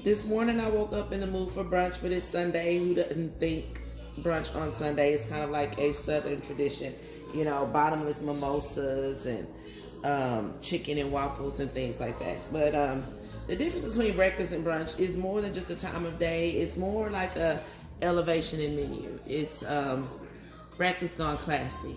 This morning I woke up in the mood for brunch, but it's Sunday. Who doesn't think brunch on Sunday? It's kind of like a Southern tradition, you know, bottomless mimosas and chicken and waffles and things like that. But the difference between breakfast and brunch is more than just a time of day. It's more like a elevation in menu. It's breakfast gone classy.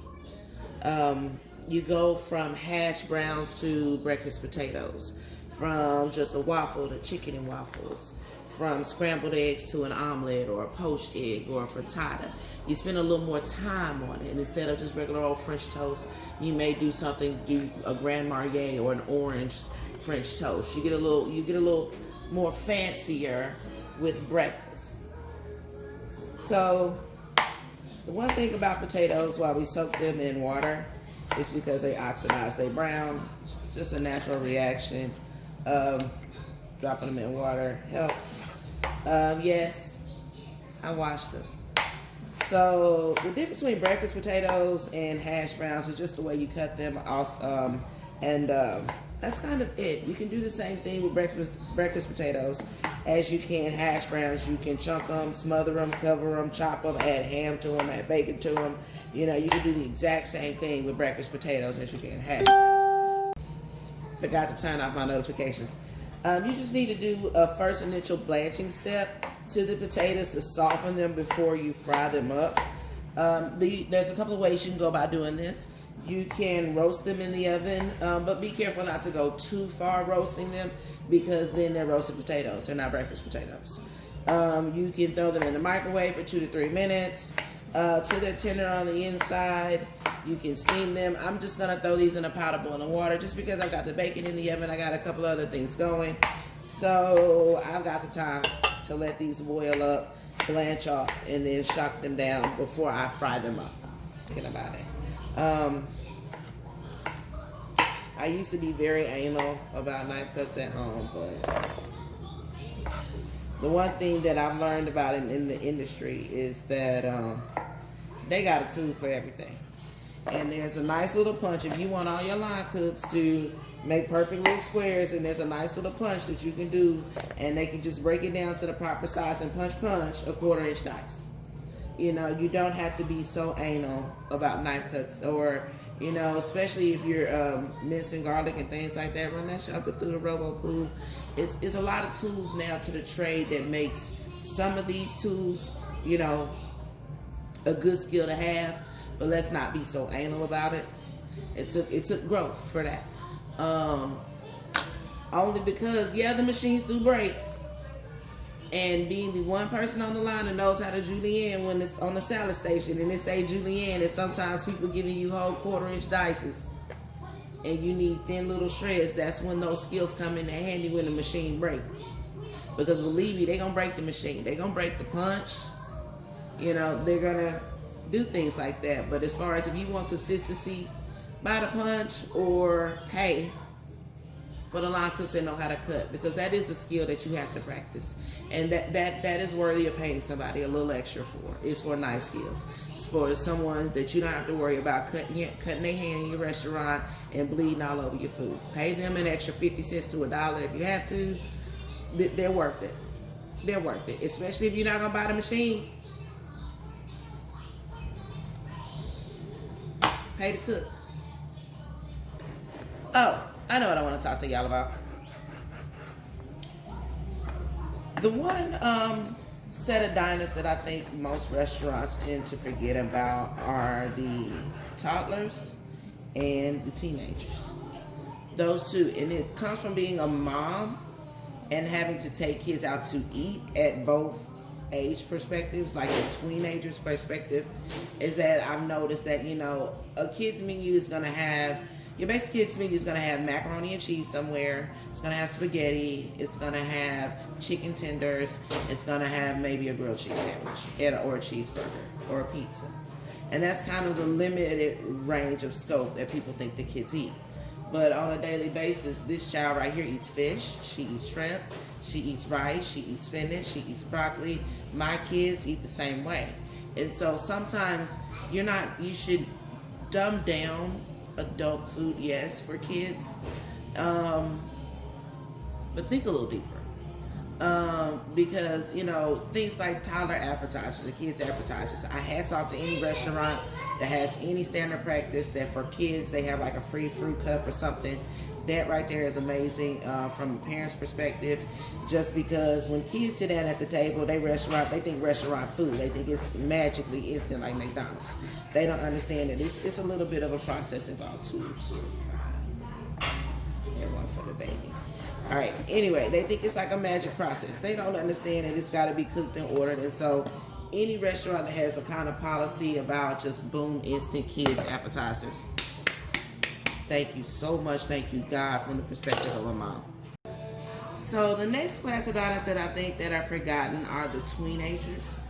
You go from hash browns to breakfast potatoes, from just a waffle to chicken and waffles, from scrambled eggs to an omelet or a poached egg or a frittata. You spend a little more time on it, and instead of just regular old French toast, you may do a Grand Marnier or an orange French toast. You get a little more fancier with breakfast. So the one thing about potatoes, while we soak them in water, is because they oxidize, they brown. It's just a natural reaction. Dropping them in water helps. Yes, I washed them. So the difference between breakfast potatoes and hash browns is just the way you cut them. That's kind of it. You can do the same thing with breakfast potatoes as you can hash browns. You can chunk them, smother them, cover them, chop them, add ham to them, add bacon to them. You know, you can do the exact same thing with breakfast potatoes as you can hash browns. Forgot to turn off my notifications. You just need to do a first initial blanching step to the potatoes to soften them before you fry them up. There's a couple of ways you can go about doing this. You can roast them in the oven, but be careful not to go too far roasting them, because then they're roasted potatoes. They're not breakfast potatoes. You can throw them in the microwave for 2 to 3 minutes till they're tender on the inside. You can steam them. I'm just gonna throw these in a pot of boiling water just because I've got the bacon in the oven. I got a couple other things going. So I've got the time to let these boil up, blanch off, and then shock them down before I fry them up. Thinking about it. I used to be very anal about knife cuts at home, but the one thing that I've learned about in the industry is that they got a tool for everything. And there's a nice little punch. If you want all your line cooks to make perfect little squares, and there's a nice little punch that you can do, and they can just break it down to the proper size and punch a 1/4-inch dice. You know, you don't have to be so anal about knife cuts, or, you know, especially if you're mincing garlic and things like that. Run that sugar through the RoboPoo. It's a lot of tools now to the trade that makes some of these tools, you know, a good skill to have. But let's not be so anal about it. It took growth for that. Only because, yeah, the machines do break. And being the one person on the line that knows how to julienne when it's on the salad station, and they say julienne, and sometimes people giving you whole 1/4-inch dices, and you need thin little shreds, that's when those skills come in handy when the machine breaks. Because believe me, they're going to break the machine. They're going to break the punch. You know, they're going to do things like that. But as far as if you want consistency by the punch, or hey, for the line cooks that know how to cut, because that is a skill that you have to practice, and that is worthy of paying somebody a little extra for. It's for knife skills. It's for someone that you don't have to worry about cutting their hand in your restaurant and bleeding all over your food. Pay them an extra 50 cents to $1 if you have to. They're worth it. They're worth it, especially if you're not gonna buy the machine. Pay to cook. Oh, I know what I want to talk to y'all about. The one set of diners that I think most restaurants tend to forget about are the toddlers and the teenagers. Those two. And it comes from being a mom and having to take kids out to eat at both age perspectives, like a tweenager's perspective, is that I've noticed that, you know, a kid's menu is going to have, your basic kids menu is going to have macaroni and cheese somewhere. It's going to have spaghetti. It's going to have chicken tenders. It's going to have maybe a grilled cheese sandwich or a cheeseburger or a pizza. And that's kind of the limited range of scope that people think the kids eat. But on a daily basis, this child right here eats fish. She eats shrimp. She eats rice. She eats spinach. She eats broccoli. My kids eat the same way. And so sometimes you should dumb down adult food, yes, for kids, but think a little deeper. Because, you know, things like toddler appetizers or kids appetizers. I hats off to any restaurant that has any standard practice that for kids they have like a free fruit cup or something. That right there is amazing from a parent's perspective, just because when kids sit down at the table, they think restaurant food. They think it's magically instant like McDonald's. They don't understand that it's a little bit of a process involved too. And one for the baby. All right, anyway, they think it's like a magic process. They don't understand that it's got to be cooked and ordered. And so any restaurant that has a kind of policy about just boom, instant kids appetizers, thank you so much. Thank you, God, from the perspective of a mom. So the next class of diners that I think that are forgotten are the Tweenagers.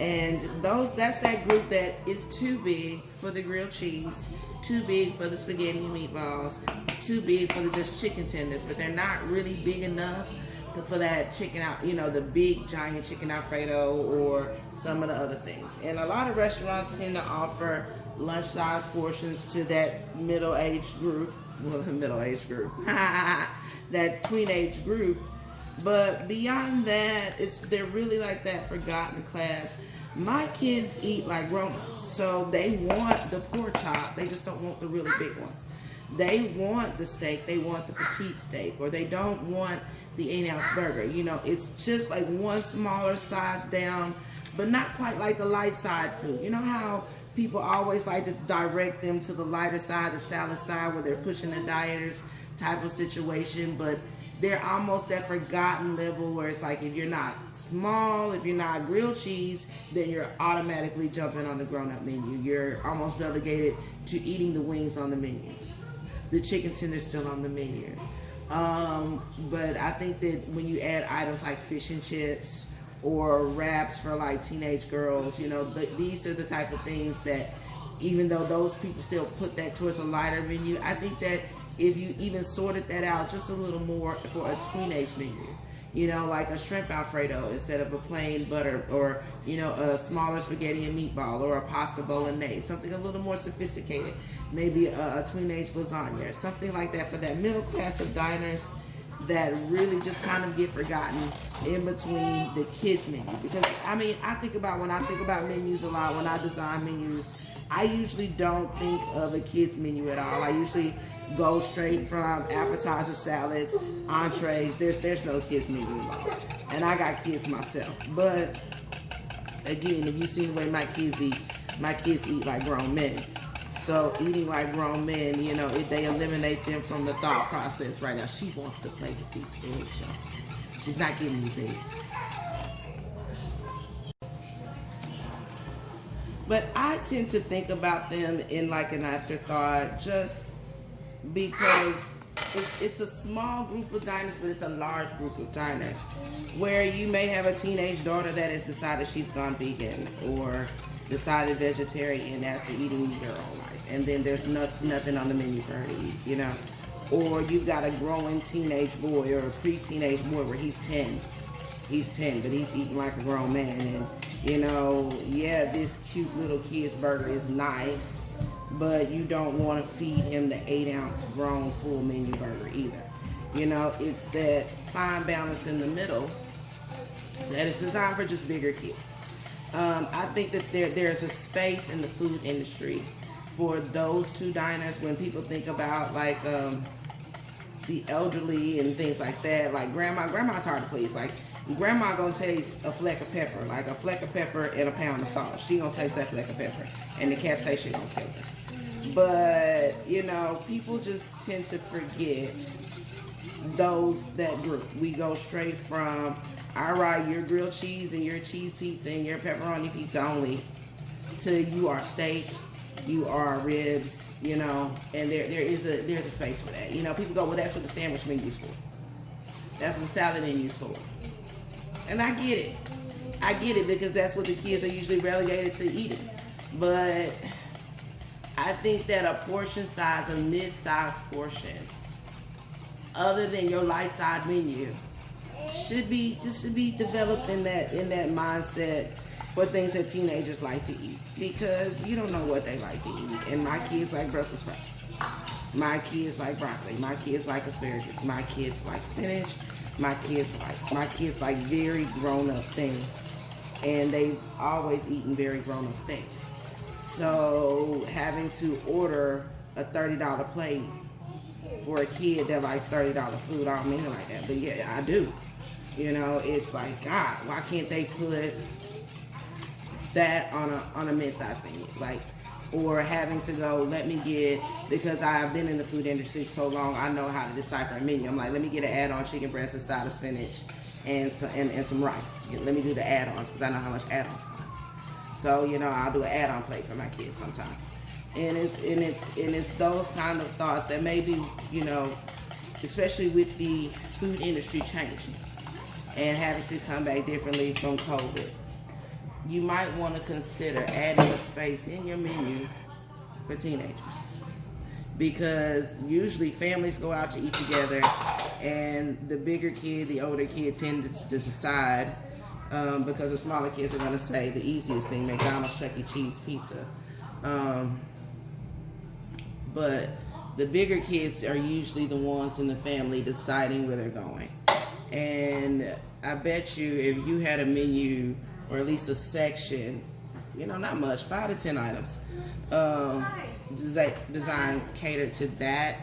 And that's that group that is too big for the grilled cheese, too big for the spaghetti and meatballs, too big for the just chicken tenders, but they're not really big enough for that chicken out, you know, the big giant chicken Alfredo or some of the other things. And a lot of restaurants tend to offer lunch-size portions to that middle-aged group, that tween-age group. But beyond that, they're really like that forgotten class. My kids eat like grown-ups, so they want the pork chop. They just don't want the really big one. They want the steak. They want the petite steak, or they don't want the 8-ounce burger. You know, it's just like one smaller size down, but not quite like the light side food. You know how people always like to direct them to the lighter side, the salad side, where they're pushing the dieters type of situation, but they're almost that forgotten level where it's like if you're not small, if you're not grilled cheese, then you're automatically jumping on the grown-up menu. You're almost relegated to eating the wings on the menu. The chicken tender's still on the menu. But I think that when you add items like fish and chips or wraps for like teenage girls, you know, these are the type of things that, even though those people still put that towards a lighter menu, I think that if you even sorted that out just a little more for a tween-age menu, you know, like a shrimp Alfredo instead of a plain butter, or, you know, a smaller spaghetti and meatball, or a pasta bolognese, something a little more sophisticated, maybe a tween-age lasagna, something like that for that middle class of diners that really just kind of get forgotten in between the kids menu. Because I mean, when I think about menus a lot, when I design menus, I usually don't think of a kids menu at all. I usually go straight from appetizer, salads, entrees. There's no kids menu involved, and I got kids myself. But again, if you see the way my kids eat like grown men. So eating like grown men, you know, if they eliminate them from the thought process right now. She wants to play with these eggs, y'all. She's not getting these eggs. But I tend to think about them in like an afterthought, just because it's a small group of diners, but it's a large group of diners, where you may have a teenage daughter that has decided she's gone vegan or decided vegetarian after eating meat her whole life, and then there's nothing on the menu for her to eat, you know. Or you've got a growing teenage boy or a pre-teenage boy where he's 10, but he's eating like a grown man, and you know, yeah, this cute little kid's burger is nice, but you don't want to feed him the 8-ounce grown full menu burger either. You know, it's that fine balance in the middle that is designed for just bigger kids. I think that there's a space in the food industry for those two diners. When people think about like the elderly and things like that, like grandma's hard to please. Like grandma gonna taste a fleck of pepper, like a fleck of pepper and a pound of salt. She gonna taste that fleck of pepper, and the capsaicin gonna kill her. But you know, people just tend to forget that group. We go straight from, all right, your grilled cheese and your cheese pizza and your pepperoni pizza only, to you are steak, you are ribs, you know, and there's a space for that. You know, people go, well, that's what the sandwich menu's for. That's what the salad menu's for. And I get it because that's what the kids are usually relegated to eating. But I think that a portion size, a mid-sized portion, other than your light side menu, should be developed in that mindset for things that teenagers like to eat, because you don't know what they like to eat. And my kids like Brussels sprouts. My kids like broccoli. My kids like asparagus. My kids like spinach. my kids like very grown-up things, and they've always eaten very grown-up things. So having to order a $30 plate for a kid that likes $30 food, I don't mean it like that, but yeah, I do. You know, it's like, God, why can't they put that on a mid-sized menu? Like, or having to go, let me get, because I've been in the food industry so long, I know how to decipher a menu. I'm like, let me get an add-on chicken breast, a side of spinach, and some rice. Let me do the add-ons, because I know how much add-ons cost. So, you know, I'll do an add-on plate for my kids sometimes. And it's those kind of thoughts that maybe, you know, especially with the food industry changing and having to come back differently from COVID, you might want to consider adding a space in your menu for teenagers. Because usually families go out to eat together, and the bigger kid, the older kid tend to decide, because the smaller kids are going to say the easiest thing, McDonald's, Chuck E. Cheese, pizza. But the bigger kids are usually the ones in the family deciding where they're going. And I bet you if you had a menu, or at least a section, you know, not much, 5 to 10 items, designed catered to that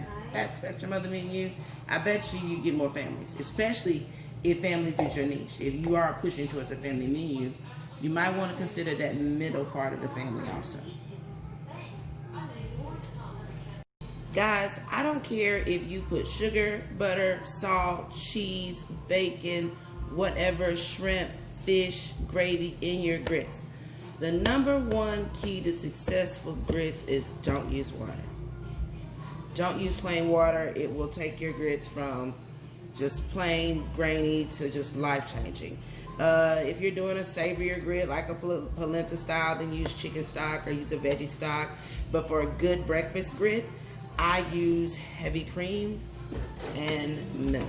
spectrum of the menu, I bet you get more families, especially if families is your niche. If you are pushing towards a family menu, you might want to consider that middle part of the family also. Guys, I don't care if you put sugar, butter, salt, cheese, bacon, whatever, shrimp, fish, gravy in your grits. The number one key to successful grits is don't use water. Don't use plain water. It will take your grits from just plain grainy to just life-changing. If you're doing a savorier grit like a polenta style, then use chicken stock or use a veggie stock. But for a good breakfast grit, I use heavy cream and milk.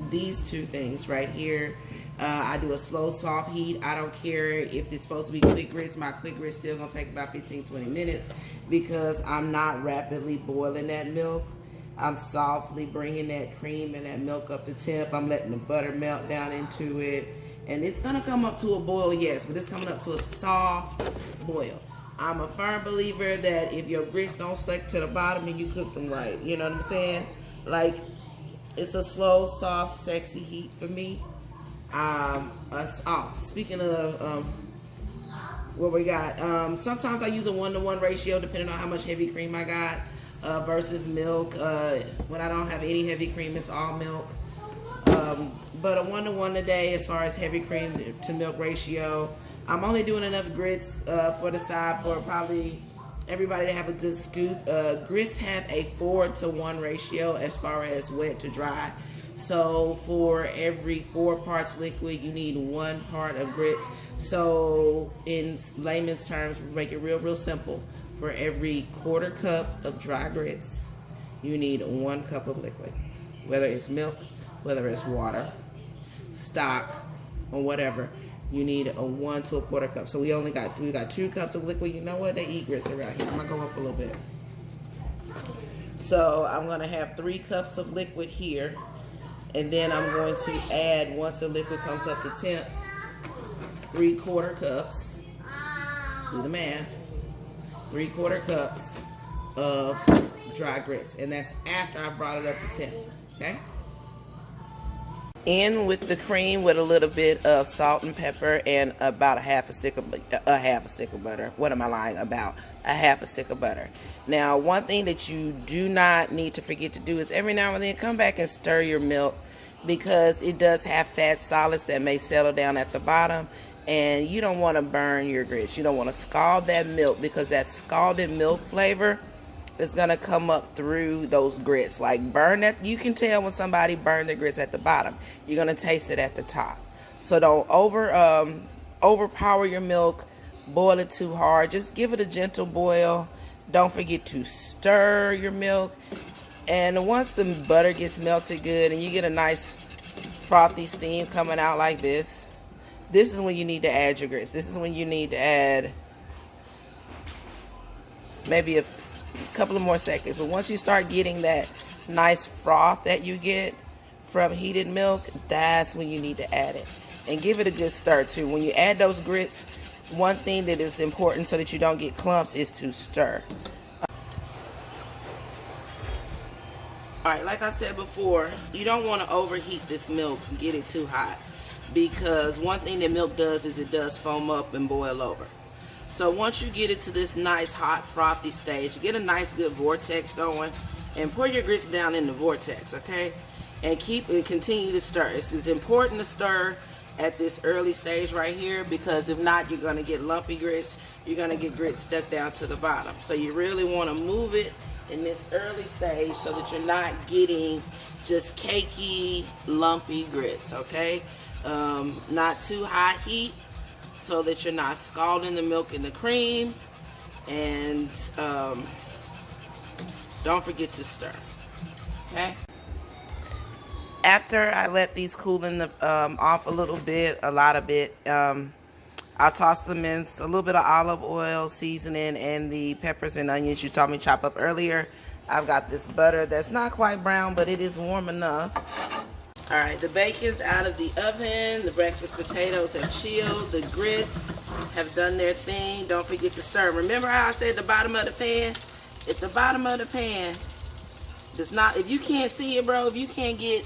These two things right here. I do a slow soft heat. I don't care if it's supposed to be quick grits. My quick grits still gonna take about 15-20 minutes because I'm not rapidly boiling that milk. I'm softly bringing that cream and that milk up to temp. I'm letting the butter melt down into it, and it's gonna come up to a boil, yes, but it's coming up to a soft boil. I'm a firm believer that if your grits don't stick to the bottom and you cook them right, you know what I'm saying? Like, it's a slow, soft, sexy heat for me. Speaking of what we got, sometimes I use a 1-to-1 ratio depending on how much heavy cream I got versus milk. When I don't have any heavy cream, it's all milk. But a 1-to-1 today as far as heavy cream to milk ratio. I'm only doing enough grits for the side for probably everybody to have a good scoop. Grits have a 4-to-1 ratio as far as wet to dry. So for every 4 parts liquid, you need 1 part of grits. So in layman's terms, we make it real simple. For every 1/4 cup of dry grits, you need 1 cup of liquid. Whether it's milk, whether it's water, stock, or whatever, you need a 1 to a 1/4 cup. So we got 2 cups of liquid. You know what? They eat grits around here. I'm gonna go up a little bit. So I'm gonna have 3 cups of liquid here. And then I'm going to add, once the liquid comes up to temp, 3/4 cups, do the math, 3/4 cups of dry grits. And that's after I brought it up to temp, okay? In with the cream with a little bit of salt and pepper and about a half a stick of butter. What am I lying about? A half a stick of butter. Now, one thing that you do not need to forget to do is every now and then come back and stir your milk, because it does have fat solids that may settle down at the bottom, and you don't want to burn your grits. You don't want to scald that milk, because that scalded milk flavor is going to come up through those grits. Like, burn that. You can tell when somebody burned their grits at the bottom. You're going to taste it at the top. So don't overpower your milk, boil it too hard. Just give it a gentle boil. Don't forget to stir your milk. And once the butter gets melted good and you get a nice frothy steam coming out like this, this is when you need to add your grits. This is when you need to add maybe a couple of more seconds. But once you start getting that nice froth that you get from heated milk, that's when you need to add it. And give it a good stir too. When you add those grits, one thing that is important so that you don't get clumps is to stir. Alright, like I said before, you don't want to overheat this milk and get it too hot. Because one thing that milk does is it does foam up and boil over. So once you get it to this nice hot frothy stage, get a nice good vortex going and pour your grits down in the vortex, okay? And continue to stir. It's important to stir at this early stage right here, because if not, you're going to get lumpy grits. You're going to get grits stuck down to the bottom. So you really want to move it in this early stage so that you're not getting just cakey, lumpy grits, okay? Not too high heat so that you're not scalding the milk and the cream. And don't forget to stir, okay? After I let these cool in the, off a little bit, a lot of it, I'll toss them in a little bit of olive oil, seasoning, and the peppers and onions you saw me chop up earlier. I've got this butter that's not quite brown, but it is warm enough. All right, the bacon's out of the oven. The breakfast potatoes have chilled. The grits have done their thing. Don't forget to stir. Remember how I said the bottom of the pan? If the bottom of the pan does not, if you can't see it, bro, if you can't get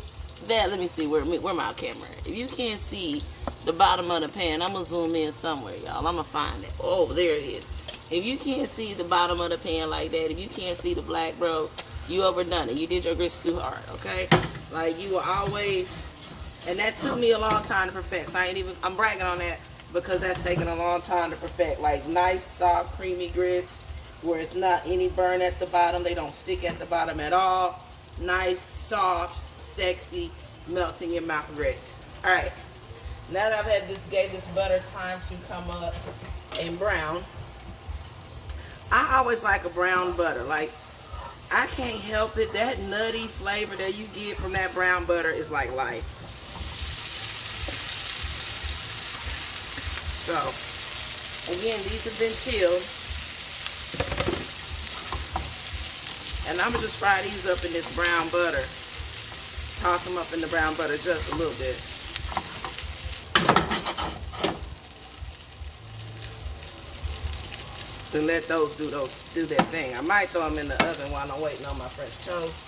that, let me see where my camera is. If you can't see the bottom of the pan, I'm gonna zoom in somewhere, y'all. I'm gonna find it. Oh, there it is. If you can't see the bottom of the pan like that, if you can't see the black, bro, you overdone it. You did your grits too hard, okay? Like, you will always, and that took me a long time to perfect. So I'm bragging on that because that's taken a long time to perfect. Like, nice, soft, creamy grits where it's not any burn at the bottom. They don't stick at the bottom at all. Nice, soft, sexy, melt in your mouth grits. All right, now that I've gave this butter time to come up and brown, I always like a brown butter. Like, I can't help it. That nutty flavor that you get from that brown butter is like life. So, again, these have been chilled. And I'm going to just fry these up in this brown butter. Toss them up in the brown butter just a little bit. To let those do their thing. I might throw them in the oven while I'm waiting on my French toast.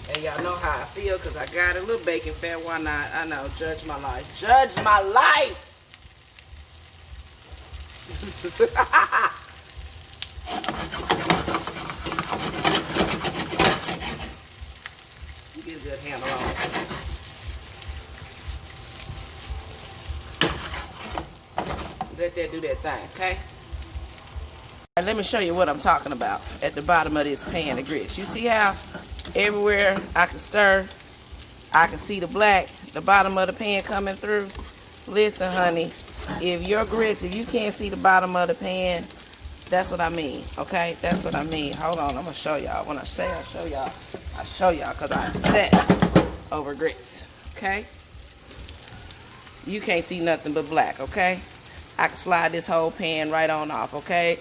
And y'all know how I feel because I got a little bacon fat. Why not? I know. Judge my life. Judge my life! Get a good handle on it. Let that do that thing, okay? Right, let me show you what I'm talking about at the bottom of this pan of grits. You see how everywhere I can stir, I can see the black, the bottom of the pan coming through? Listen, honey, if your grits, if you can't see the bottom of the pan, that's what I mean, okay? That's what I mean. Hold on, I'm going to show y'all. When I say I show y'all because I'm obsessed over grits, okay? You can't see nothing but black, okay? I can slide this whole pan right on off, okay?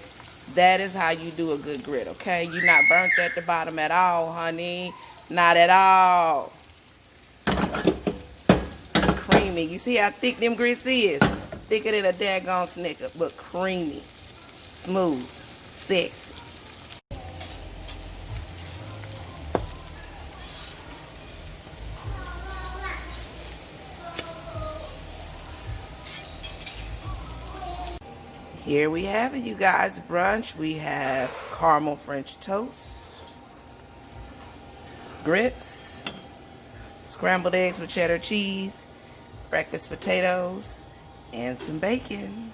That is how you do a good grit, okay? You're not burnt at the bottom at all, honey. Not at all. Creamy. You see how thick them grits is? Thicker than a daggone Snicker, but creamy. Smooth. Sexy. Here we have it, you guys. Brunch. We have caramel French toast, grits, scrambled eggs with cheddar cheese, breakfast potatoes, and some bacon.